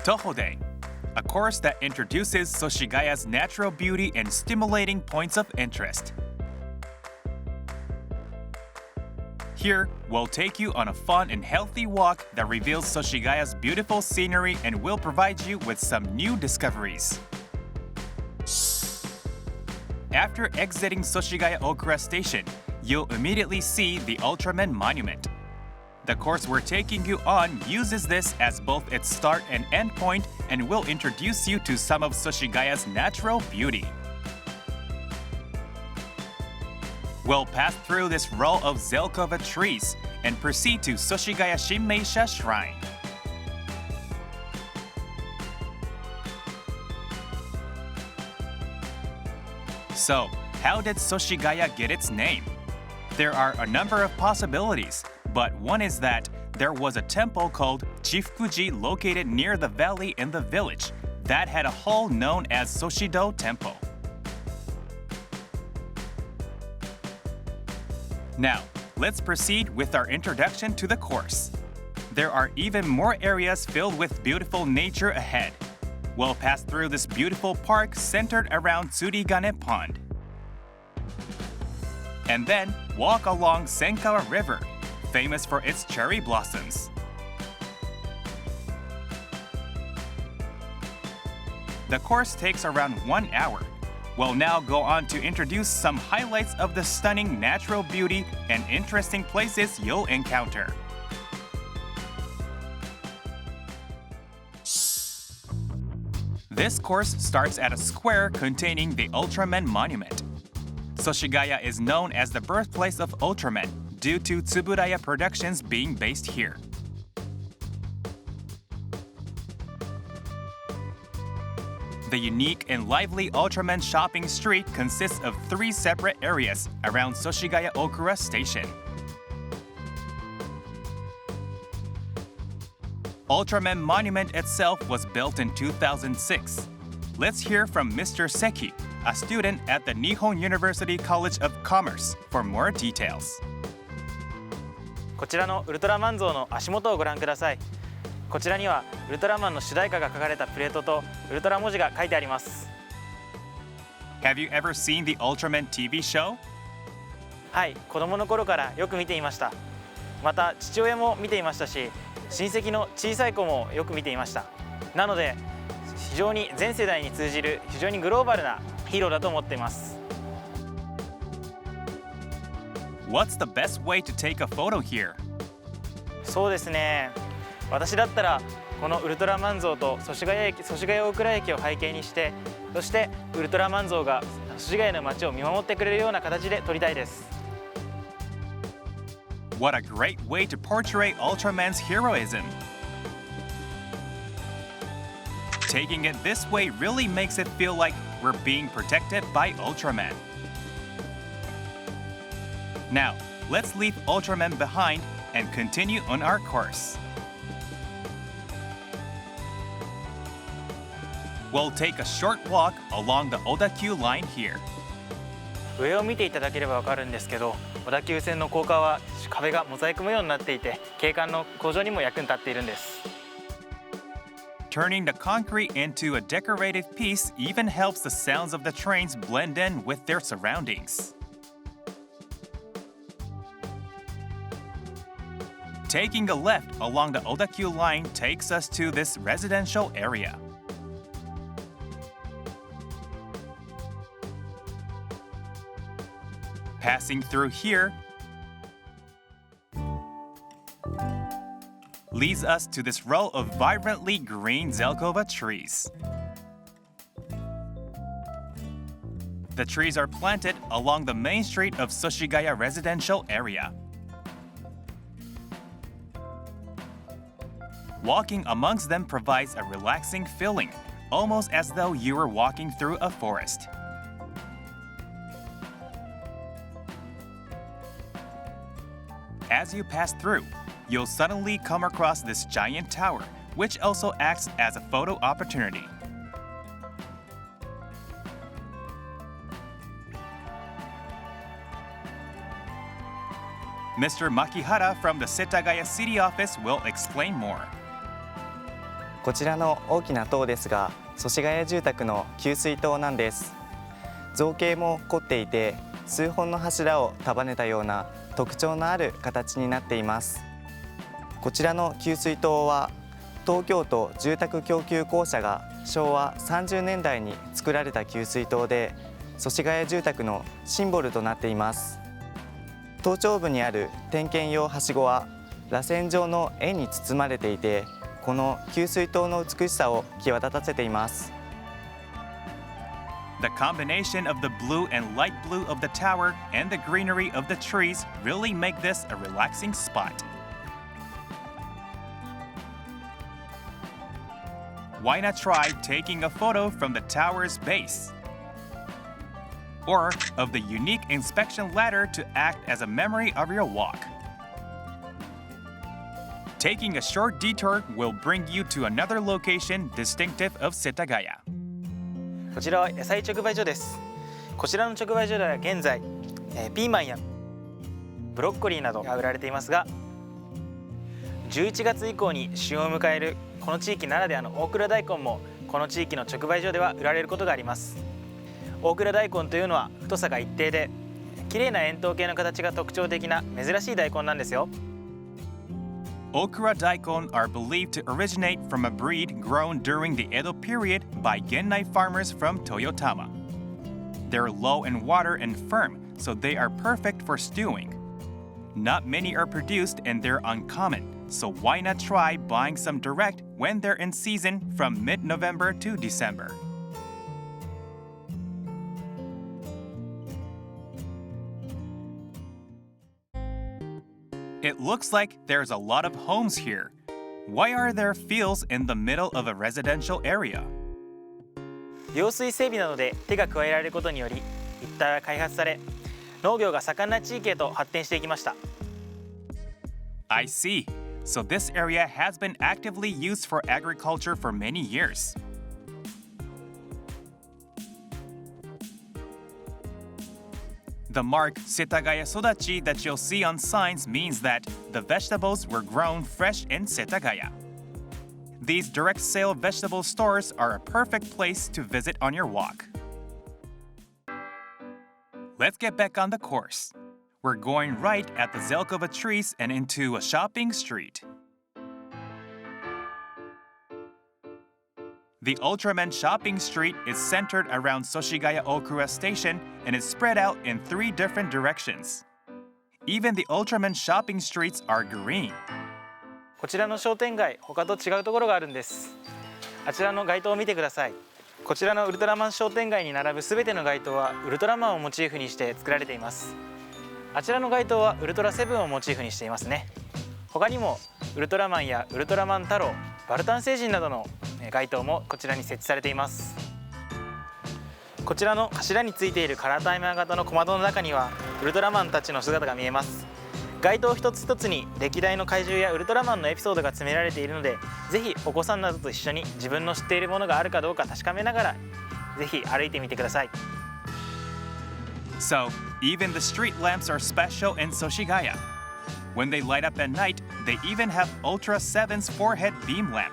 Tohode, a course that introduces Soshigaya's natural beauty and stimulating points of interest. Here, we'll take you on a fun and healthy walk that reveals Soshigaya's beautiful scenery and will provide you with some new discoveries. After exiting Soshigaya Okura Station, you'll immediately see the Ultraman Monument. The course we're taking you on uses this as both its start and end point and will introduce you to some of Soshigaya's natural beauty. We'll pass through this row of Zelkova trees and proceed to Soshigaya Shinmei Shrine. So, how did Soshigaya get its name? There are a number of possibilities, but one is that there was a temple called Chifukuji located near the valley in the village that had a hall known as Soshido Temple. Now, let's proceed with our introduction to the course. There are even more areas filled with beautiful nature ahead. We'll pass through this beautiful park centered around Tsurigane Pond. And then walk along Senkawa River, famous for its cherry blossoms. The course takes around 1 hour. We'll now go on to introduce some highlights of the stunning natural beauty and interesting places you'll encounter. This course starts at a square containing the Ultraman Monument. Soshigaya is known as the birthplace of Ultramen due to Tsuburaya Productions being based here. The unique and lively Ultraman shopping street consists of 3 separate areas around Soshigaya Okura Station. Ultraman Monument itself was built in 2006. Let's hear from Mr. Seki, a student at the Nihon University College of Commerce, for more details. こちらのウルトラマン像の足元をご覧ください。こちらにはウルトラマンの主題歌が書かれたプレートとウルトラ文字が書いてあります。Have you ever seen the Ultraman TV show? はい、子供の頃からよく見ていました。また父親も見ていましたし、親戚の小さい子もよく見ていました。なので非常に全世代に通じる非常にグローバルなヒーローだと思っています。What's the best way to take a photo here? そうですね。私だったらこのウルトラマン像と祖師ヶ谷大蔵駅を背景にして、そしてウルトラマン像が祖師ヶ谷の街を見守ってくれるような形で撮りたいです。What a great way to portray Ultraman's heroism! Taking it this way really makes it feel like we're being protected by Ultraman. Now, let's leave Ultraman behind and continue on our course. We'll take a short walk along the Odakyu line here. 上を見ていただければわかるんですけど、小田急線の高架は壁がモザイク模様になっていて、景観の向上にも役に立っているんです。Turning the concrete into a decorative piece even helps the sounds of the trains blend in with their surroundings. Taking a left along the Odakyu line takes us to this residential area. Passing through here leads us to this row of vibrantly green Zelkova trees. The trees are planted along the main street of Soshigaya residential area. Walking amongst them provides a relaxing feeling, almost as though you were walking through a forest. As you pass through, you'll suddenly come across this giant tower, which also acts as a photo opportunity. Mr. Makihara from the Setagaya City office will explain more. こちらの大きな塔ですが、祖師ヶ谷住宅の給水塔なんです。造形も凝っていて、数本の柱を束ねたような特徴のある形になっています。こちらの給水塔は東京都住宅供給公社が昭和30年代に作られた給水塔で、祖師ヶ谷住宅のシンボルとなっています。塔頂部にある点検用はしごは螺旋状の円に包まれていて、この給水塔の美しさを際立たせています。The combination of the blue and light blue of the tower and the greenery of the trees really make this a relaxing spot. Why not try taking a photo from the tower's base? Or of the unique inspection ladder to act as a memory of your walk. Taking a short detour will bring you to another location distinctive of Setagaya. こちらは野菜直売所です。こちらの直売所では現在、ピーマンやブロッコリーなどが売られていますが、11月以降に旬を迎えるこの地域ならではの大蔵大根もこの地域の直売所では売られることがあります。大蔵大根というのは太さが一定で、綺麗な円筒形の形が特徴的な珍しい大根なんですよ。Okura daikon are believed to originate from a breed grown during the Edo period by Gennai farmers from Toyotama. They're low in water and firm, so they are perfect for stewing. Not many are produced and they're uncommon, so why not try buying some direct when they're in season from mid-November to December. It looks like there's a lot of homes here. Why are there fields in the middle of a residential area? 用水整備などで手が加えられることにより一帯は開発され、農業が盛んな地域へと発展していきました。I see. So this area has been actively used for agriculture for many years. The mark Setagaya Sodachi that you'll see on signs means that the vegetables were grown fresh in Setagaya. These direct sale vegetable stores are a perfect place to visit on your walk. Let's get back on the course. We're going right at the Zelkova trees and into a shopping street. The Ultraman shopping street is centered around Soshigaya Okura Station and is spread out in 3 different directions. Even the Ultraman shopping streets are green. こちらの商店街、他と違うところがあるんです。あちらの街灯を見てください。こちらのウルトラマン商店街に並ぶすべての街灯はウルトラマンをモチーフにして作られています。あちらの街灯はウルトラセブンをモチーフにしていますね。他にもウルトラマンやウルトラマン太郎、バルタン星人などの街灯もこちらに設置されています。こちらの柱についているカラータイマー型の小窓の中にはウルトラマンたちの姿が見えます。街灯一つ一つに歴代の怪獣やウルトラマンのエピソードが詰められているので、ぜひお子さんなどと一緒に自分の知っているものがあるかどうか確かめながらぜひ歩いてみてください。So, even the street lamps are special in Soshigaya. When they light up at night, they even have Ultra 7's forehead beam lamp,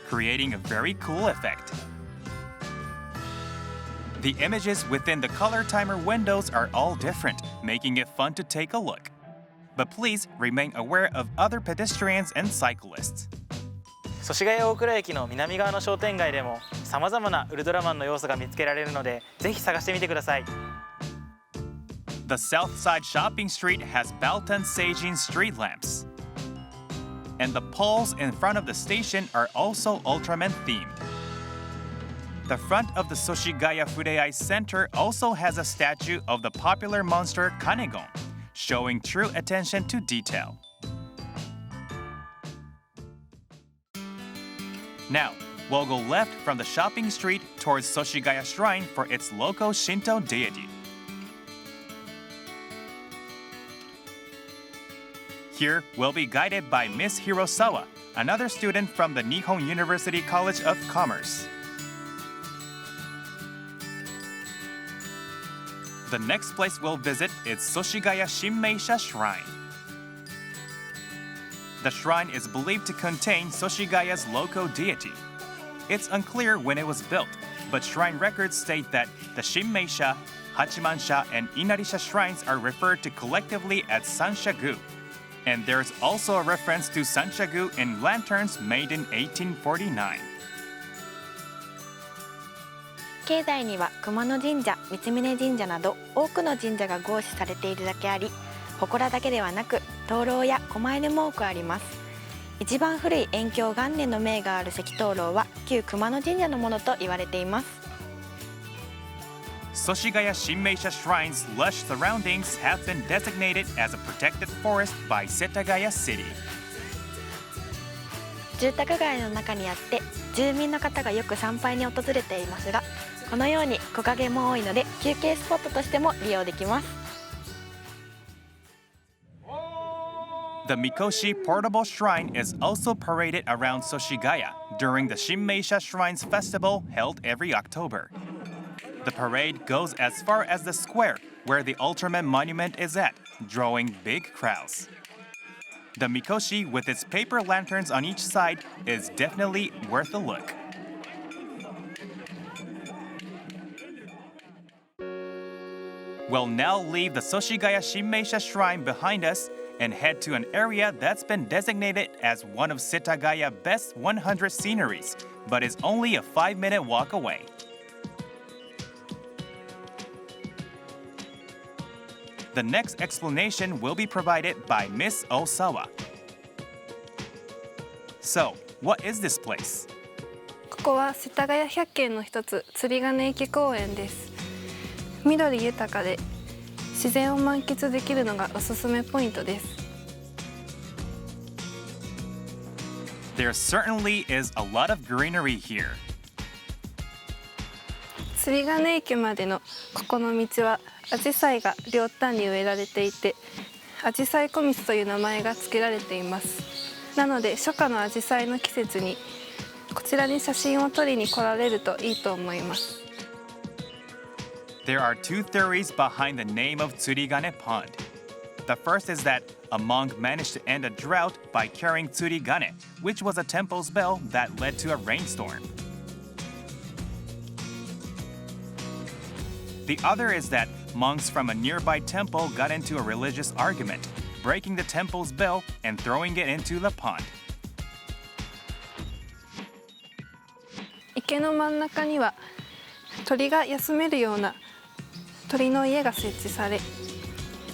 creating a very cool effect. The images within the color timer windows are all different, making it fun to take a look. But please remain aware of other pedestrians and cyclists. 祖師ヶ谷大蔵駅の南側の商店街でもさまざまなウルトラマンの要素が見つけられるので、ぜひ探してみてください。The South Side Shopping Street has Baltan Seijin street lamps. And the poles in front of the station are also Ultraman themed. The front of the Soshigaya Fureai Center also has a statue of the popular monster Kanegon, showing true attention to detail. Now, we'll go left from the shopping street towards Soshigaya Shrine for its local Shinto deity. Here, we'll be guided by Miss Hirosawa, another student from the Nihon University College of Commerce. The next place we'll visit is Soshigaya Shinmei Shrine. The shrine is believed to contain Soshigaya's local deity. It's unclear when it was built, but shrine records state that the Shinmei-sha, Hachiman-sha, and Inari-sha shrines are referred to collectively as Sanshagu. And there's also a reference to Sanshagu in lanterns made in 1849. 境内には熊野神社、三峯神社など多くの神社が合祀されているだけあり、祠だけではなく灯籠や狛犬も多くあります。一番古い延享元年の銘がある石灯籠は旧熊野神社のものと言われています。Soshigaya Shinmei-sha Shrine's lush surroundings have been designated as a protected forest by Setagaya City. 住宅街の中にあって住民の方がよく参拝に訪れていますが、このように木陰も多いので休憩スポットとしても利用できます。The Mikoshi portable shrine is also paraded around Soshigaya during the Shinmei-sha Shrine's festival held every October. The parade goes as far as the square where the Ultraman Monument is at, drawing big crowds. The Mikoshi with its paper lanterns on each side is definitely worth a look. We'll now leave the Soshigaya Shinmei-sha Shrine behind us and head to an area that's been designated as one of Setagaya's best 100 sceneries, but is only a 5-minute walk away. The next explanation will be provided by Miss Osawa. So, what is this place? ここは世田谷百景の一つ、釣金池公園です。緑豊かで自然を満喫できるのがおすすめポイントです。There certainly is a lot of greenery here. 釣金池までのここの道はアジサイが両端に植えられていて、アジサイ小道という名前が付けられています。なので初夏のアジサイの季節にこちらに写真を撮りに来られるといいと思います。There are two theories behind the name of Tsurigane Pond. The first is that a monk managed to end a drought by carrying Tsurigane, which was a temple's bell that led to a rainstorm. The other is that monks from a nearby temple got into a religious argument, breaking the temple's bell and throwing it into the pond. 池の真ん中には鳥が休めるような鳥の家が設置され、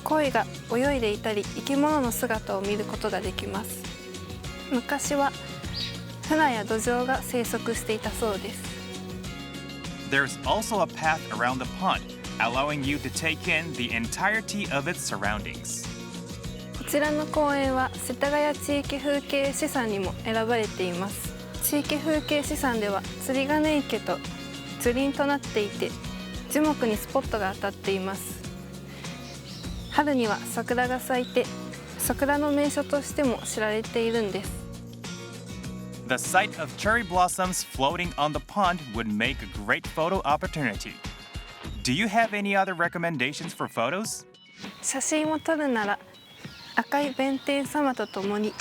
鯉が泳いでいたり生き物の姿を見ることができます。昔はフナやドジョウが生息していたそうです。There's also a path around the pond, allowing you to take in the entirety of its surroundings. こちらの公園は世田谷地域風景資産にも選ばれています。地域風景資産では釣金池と樹林となっていて、樹木にスポットが当たっています。春には桜が咲いて、桜の名所としても知られているんです。The sight of cherry blossoms floating on the pond would make a great photo opportunity. Do you have any other recommendations for photos? 写真を撮るなら赤い弁天様とともに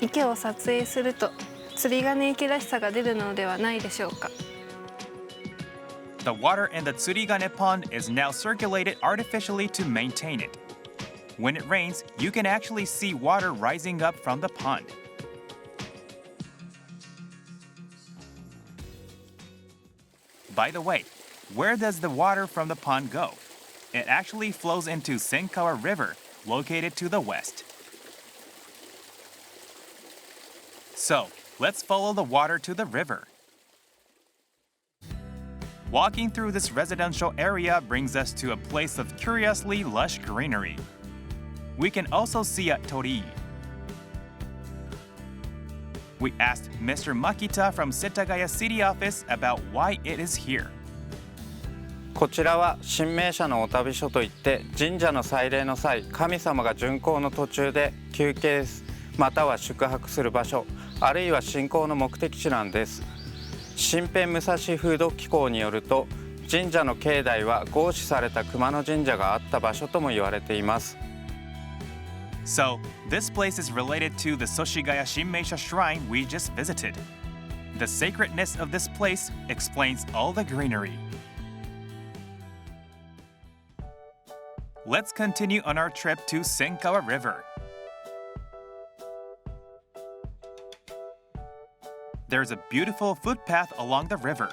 池を撮影すると釣金池らしさが出るのではないでしょうか。The water in the Tsurigane pond is now circulated artificially to maintain it. When it rains, you can actually see water rising up from the pond. By the way, where does the water from the pond go? It actually flows into Senkawa River, located to the west. So, let's follow the water to the river. Walking through this residential area brings us to a place of curiously lush greenery. We can also see a torii. We asked Mr. Makita from Setagaya City Office about why it is here. こちらは神明社のお旅所といって神社の祭礼の際、神様が巡行の途中で休憩または宿泊する場所、あるいは信仰の目的地なんです。新編武蔵風土機構によると、神社の境内は合祀された熊野神社があった場所とも言われています。So, this place is related to the Soshigaya Shinmei shrine we just visited. The sacredness of this place explains all the greenery. Let's continue on our trip to Senkawa River. There's a beautiful footpath along the river.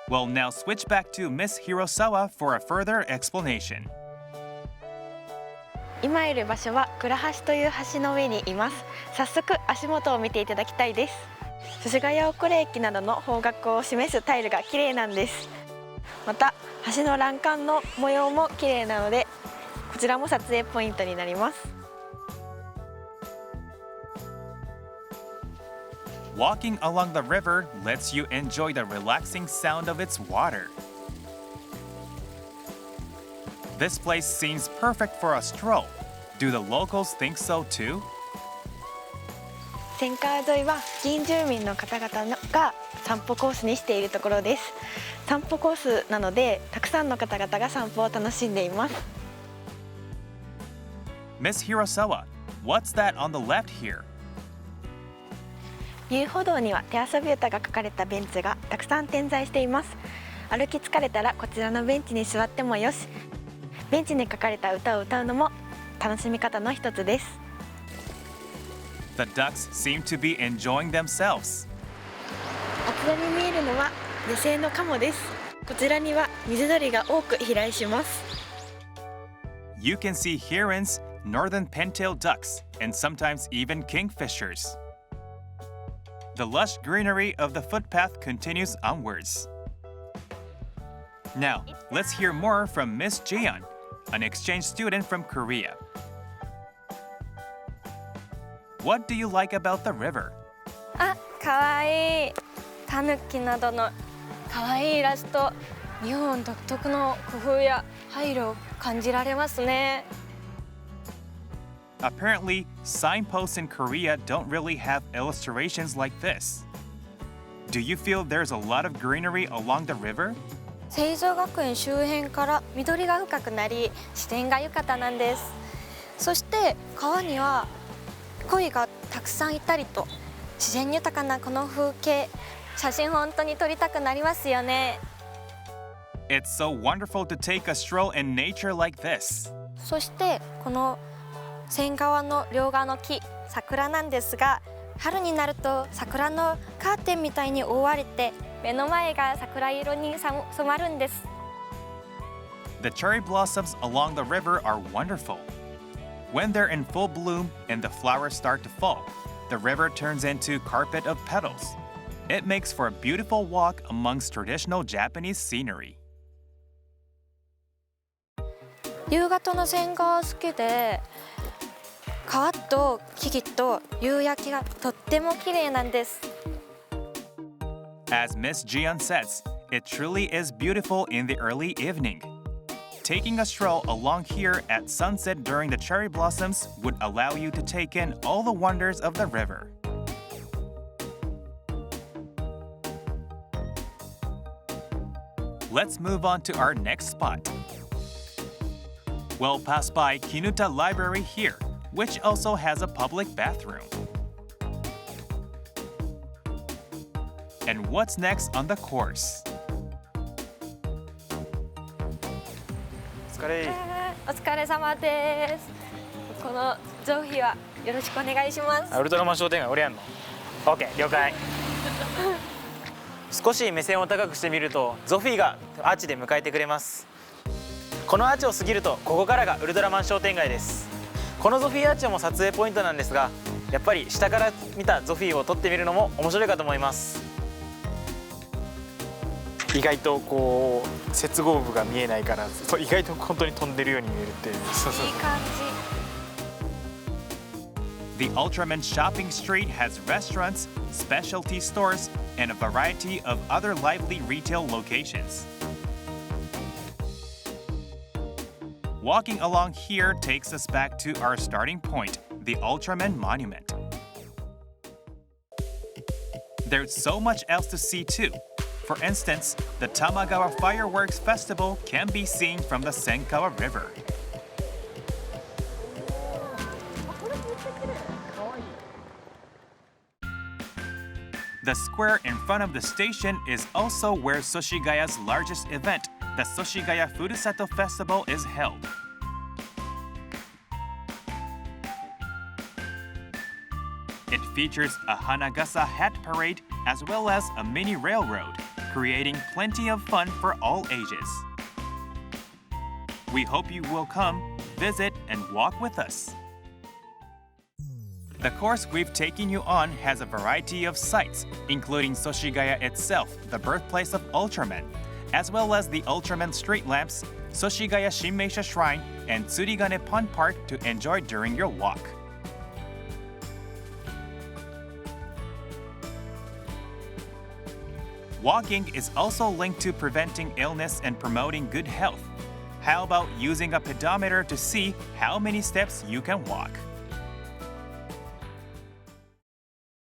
We'll now switch back to Miss Hirosawa for a further explanation. 今いる場所は倉橋という橋の上にいます。早速足元を見ていただきたいです。祖師ヶ谷大倉駅などの方角を示すタイルが綺麗なんです。また橋の欄干の模様も綺麗なので、こちらも撮影ポイントになります。Walking along the river lets you enjoy the relaxing sound of its water. This place seems perfect for a stroll. Do the locals think so too? 千川沿いは近住民の方々が散歩コースにしているところです。散歩コースなので、たくさんの方々が散歩を楽しんでいます。Miss Hirosawa, what's that on the left here? 遊歩道には手遊び歌が書かれたベンチがたくさん点在しています。歩き疲れたらこちらのベンチに座ってもよし、ベンチに書かれた歌を歌うのも楽しみ方の一つです。The ducks seem to be enjoying themselves. あちらに見えるのは野生のカモです。こちらには水鳥が多く飛来します。You can see herons, northern pintail ducks, and sometimes even kingfishers. The lush greenery of the footpath continues onwards. Now, let's hear more from Miss Jeon, an exchange student from Korea. What do you like about the river? あ、かわいい。タヌキなどのかわいいイラスト、日本独特の工夫や配慮を感じられますね。Apparently, signposts in Korea don't really have illustrations like this. Do you feel there's a lot of greenery along the river? 成城学園周辺から緑が深くなり、視点が豊かなんです。そして川には鯉がたくさんいたりと、自然豊かなこの風景、写真本当に撮りたくなりますよね。It's so wonderful to take a stroll in nature like this. そしてこの千川の両側の木、桜なんですが、春になると桜のカーテンみたいに覆われて、目の前が桜色に染まるんです。The cherry blossoms along the river are wonderful. When they're in full bloom and the flowers start to fall, the river turns into carpet of petals. It makes for a beautiful walk amongst traditional Japanese scenery. 夕方の千川好きで、川と木々と夕焼けがとっても綺麗なんです。As Miss Jeon says, it truly is beautiful in the early evening. Taking a stroll along here at sunset during the cherry blossoms would allow you to take in all the wonders of the river. Let's move on to our next spot. We'll pass by Kinuta Library here, which also has a public bathroom. And what's next on the course? お疲れ。お疲れ様です。このゾフィーはよろしくお願いします。ウルトラマン商店街俺やんの OK 了解。少し目線を高くしてみるとゾフィーがアーチで迎えてくれます。このアーチを過ぎるとここからがウルトラマン商店街です。このゾフィーアーチも撮影ポイントなんですが、やっぱり下から見たゾフィーを撮ってみるのも面白いかと思います。意外とこう接合部が見えないから、意外と本当に飛んでるように見えるっていう。いい感じ。 The Ultraman shopping street has restaurants, specialty stores, and a variety of other lively retail locations. Walking along here takes us back to our starting point, the Ultraman Monument. There's so much else to see too. For instance, the Tamagawa Fireworks Festival can be seen from the Senkawa River. The square in front of the station is also where Soshigaya's largest event, the Soshigaya Furusato Festival, is held. It features a Hanagasa hat parade as well as a mini railroad, creating plenty of fun for all ages. We hope you will come, visit, and walk with us. The course we've taken you on has a variety of sites, including Soshigaya itself, the birthplace of Ultramen, as well as the Ultraman street lamps, Soshigaya Shinmei Shrine, and Tsurigane Pond Park to enjoy during your walk. Walking is also linked to preventing illness and promoting good health. How about using a pedometer to see how many steps you can walk?